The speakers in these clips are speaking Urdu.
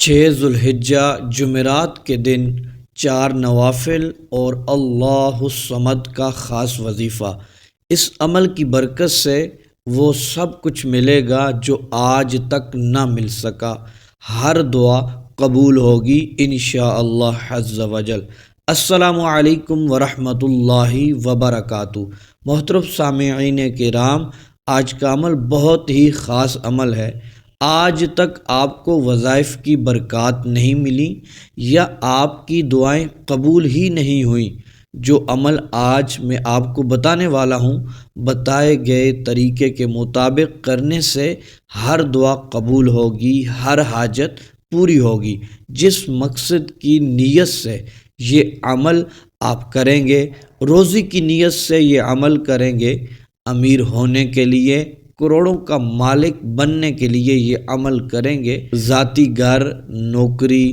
ذو الحجہ جمعرات کے دن 4 نوافل اور اللہ الصمد کا خاص وظیفہ۔ اس عمل کی برکت سے وہ سب کچھ ملے گا جو آج تک نہ مل سکا۔ ہر دعا قبول ہوگی انشاءاللہ عز و جل۔ السلام علیکم ورحمۃ اللہ وبرکاتہ۔ محترم سامعین کرام، آج کا عمل بہت ہی خاص عمل ہے۔ آج تک آپ کو وظائف کی برکات نہیں ملی یا آپ کی دعائیں قبول ہی نہیں ہوئیں۔ جو عمل آج میں آپ کو بتانے والا ہوں، بتائے گئے طریقے کے مطابق کرنے سے ہر دعا قبول ہوگی، ہر حاجت پوری ہوگی۔ جس مقصد کی نیت سے یہ عمل آپ کریں گے، روزی کی نیت سے یہ عمل کریں گے، امیر ہونے کے لیے، کروڑوں کا مالک بننے کے لیے یہ عمل کریں گے، ذاتی گھر، نوکری،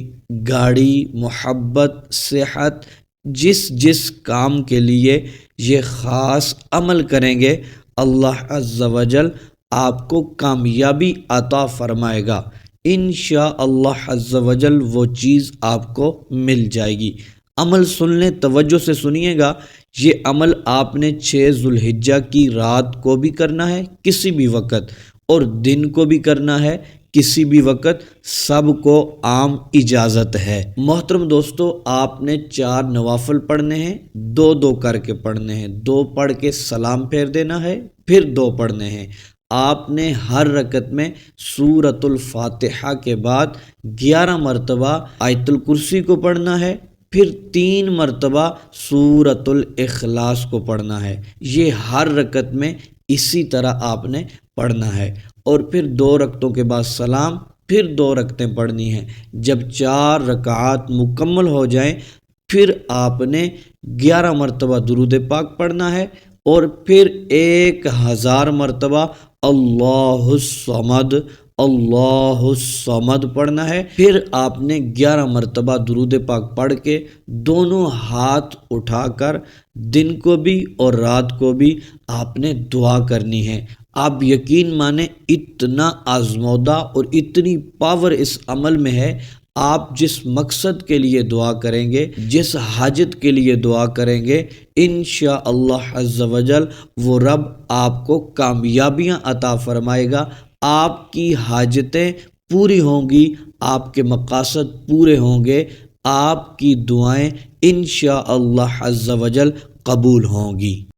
گاڑی، محبت، صحت، جس کام کے لیے یہ خاص عمل کریں گے، اللہ عز و جل آپ کو کامیابی عطا فرمائے گا۔ انشاءاللہ عز و جل وہ چیز آپ کو مل جائے گی۔ عمل سن لیں، توجہ سے سنیے گا۔ یہ عمل آپ نے 6 ذو الحجہ کی رات کو بھی کرنا ہے کسی بھی وقت، اور دن کو بھی کرنا ہے کسی بھی وقت، سب کو عام اجازت ہے۔ محترم دوستو، آپ نے 4 نوافل پڑھنے ہیں، 2 کر کے پڑھنے ہیں، 2 پڑھ کے سلام پھیر دینا ہے، پھر 2 پڑھنے ہیں۔ آپ نے ہر رکعت میں سورۃ الفاتحہ کے بعد 11 مرتبہ آیت الکرسی کو پڑھنا ہے، پھر 3 مرتبہ سورۃ الاخلاص کو پڑھنا ہے۔ یہ ہر رکعت میں اسی طرح آپ نے پڑھنا ہے، اور پھر 2 رکعتوں کے بعد سلام، پھر 2 رکعتیں پڑھنی ہیں۔ جب 4 رکعات مکمل ہو جائیں، پھر آپ نے 11 مرتبہ درود پاک پڑھنا ہے، اور پھر 1000 مرتبہ اللہ الصمد اللہ الصمد پڑھنا ہے۔ پھر آپ نے 11 مرتبہ درود پاک پڑھ کے دونوں ہاتھ اٹھا کر دن کو بھی اور رات کو بھی آپ نے دعا کرنی ہے۔ آپ یقین مانیں، اتنا آزمودہ اور اتنی پاور اس عمل میں ہے۔ آپ جس مقصد کے لیے دعا کریں گے، جس حاجت کے لیے دعا کریں گے، انشاءاللہ عز و جل وہ رب آپ کو کامیابیاں عطا فرمائے گا۔ آپ کی حاجتیں پوری ہوں گی، آپ کے مقاصد پورے ہوں گے، آپ کی دعائیں انشاءاللہ عز و جل قبول ہوں گی۔